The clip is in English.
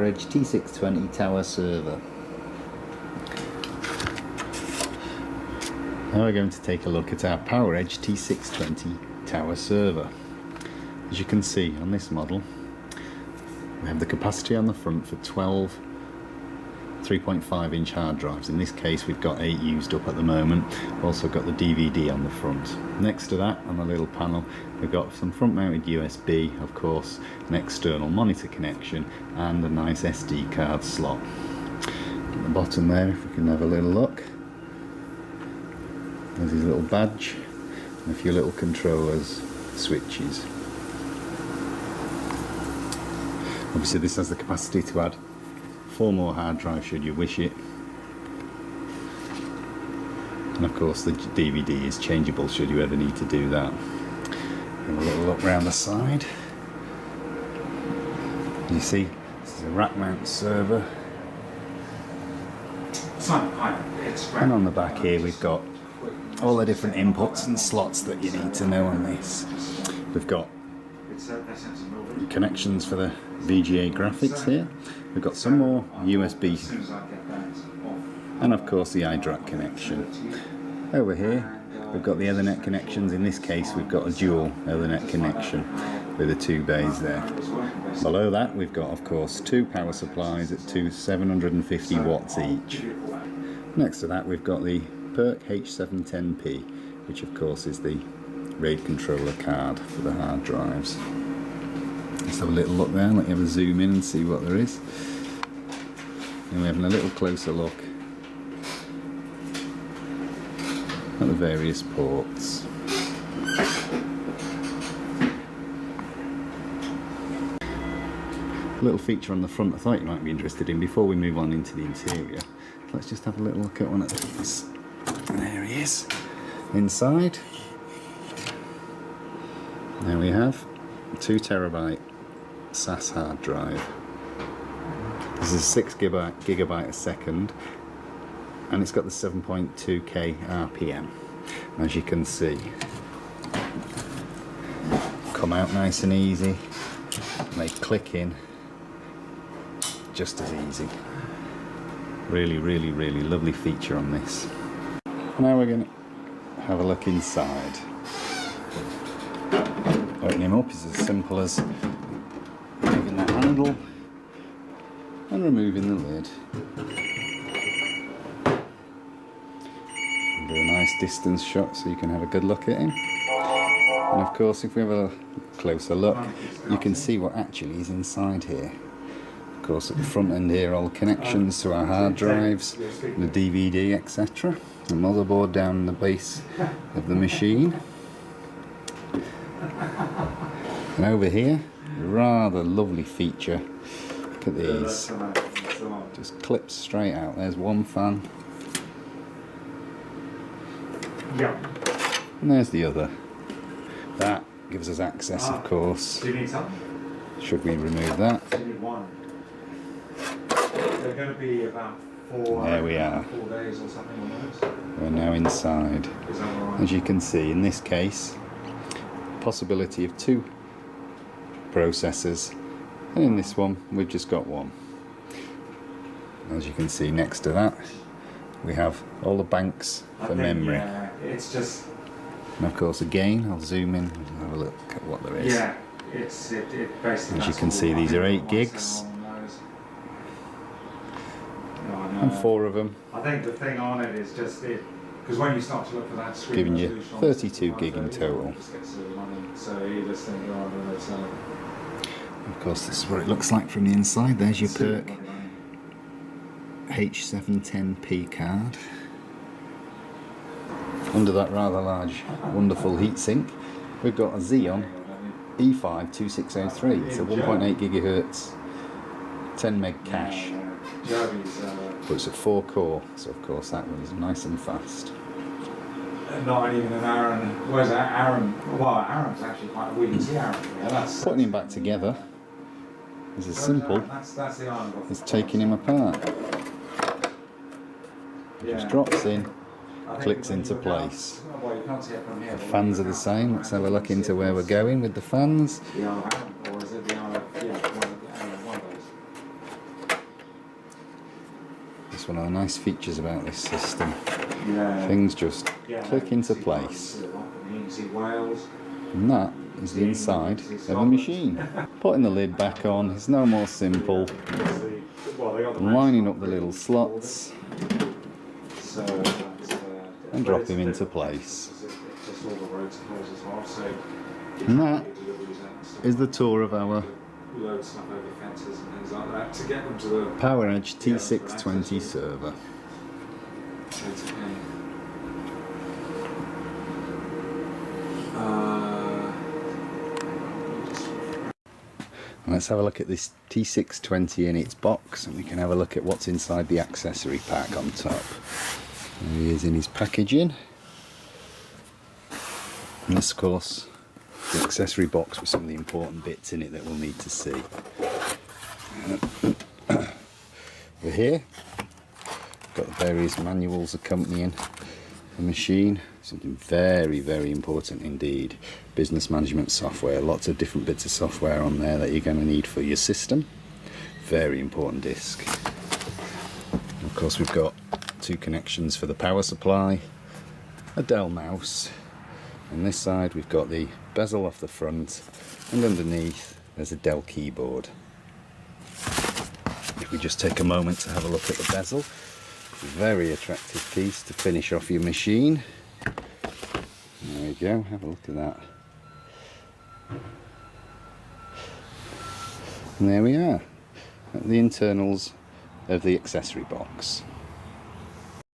Poweredge T620 tower server. Now we're going to take a look at our Poweredge T620 tower server. As you can see on this model, we have the capacity on the front for 12 3.5 inch hard drives. In this case we've got 8 used up at the moment. We've also got the DVD on the front. Next to that, on the little panel, we've got some front mounted USB, of course, an external monitor connection and a nice SD card slot. At the bottom there, if we can have a little look, there's his little badge and a few little controllers, switches. Obviously this has the capacity to add 4 more hard drives should you wish it, and of course the DVD is changeable should you ever need to do that. Have a little look round the side. You see this is a rack mount server, and on the back here we've got all the different inputs and slots that you need to know on this. We've got connections for the VGA graphics here. We've got some more USB and of course the iDRAC connection. Over here we've got the Ethernet connections. In this case we've got a dual Ethernet connection with the 2 bays there. Below that we've got of course 2 power supplies at 750 watts each. Next to that we've got the PERC H710P, which of course is the RAID controller card for the hard drives. Let's have a little look there, let you have a zoom in and see what there is. And we're having a little closer look at the various ports. A little feature on the front I thought you might be interested in before we move on into the interior. Let's just have a little look at one of these. There he is, inside. There we have 2 terabyte SAS hard drive. This is 6 gigabyte a second, and it's got the 7.2k RPM. As you can see, come out nice and easy, and they click in just as easy. Really lovely feature on this. Now we're going to have a look inside. Opening him up is as simple as moving the handle and removing the lid. And do a nice distance shot so you can have a good look at him. And of course if we have a closer look, you can see what actually is inside here. Of course at the front end here, all the connections to our hard drives, the DVD, etc. The motherboard down the base of the machine. And over here, a rather lovely feature. Look at these. Just clips straight out. There's one fan. And there's the other. That gives us access, of course. Do you need some? Should we remove that? Do you need one? They're going to be about 4 There we are. 4 days or something on those. We're now inside. Is that all right? As you can see, in this case, possibility of 2 processors, and in this one we've just got 1. As you can see next to that we have all the banks for memory. Yeah, it's just, and of course again I'll zoom in and have a look at what there is. yeah, it basically, as you can see, these are 8 gigs and 4 of them, I think the thing on it is just it, because when you start to look for that screen giving you resolution on 32 gig in total. it just gets silly money. So you just think, oh, no, it's of course this is what it looks like from the inside. There's your PERC H710P card. Under that rather large wonderful heatsink we've got a Xeon E5-2603. It's a 1.8 gigahertz 10 meg cache, but it's a 4 core, so of course that runs nice and fast. Not even an Aaron. Where's that Aaron? Well, Aaron's actually quite. We can see Aaron. Yeah, that's putting him back together is as simple that's the Aaron. as taking him apart. It just drops in, clicks into place. Well, you can't see it from here. The fans are the same. Let's have a look into where we're going with the fans. The Aaron, or is it the Aaron? Yeah, one of those. That's one of the nice features about this system. Yeah. Things just Yeah, click into place. You can see Wales. And that is the inside of a machine. Putting the lid back on is no more simple. than lining up the little slots and drop him into place. And that is the tour of our Poweredge T620 server. Let's have a look at this T620 in its box, and we can have a look at what's inside the accessory pack on top. There he is in his packaging. And this, of course, the accessory box with some of the important bits in it that we'll need to see. Over here, got the various manuals accompanying the machine. Something very, very important indeed. Business management software. Lots of different bits of software on there that you're going to need for your system. Very important disc. And of course, we've got two connections for the power supply, a Dell mouse. On this side, we've got the bezel off the front, and underneath there's a Dell keyboard. If we just take a moment to have a look at the bezel, very attractive piece to finish off your machine. There we go, have a look at that. And there we are, the internals of the accessory box.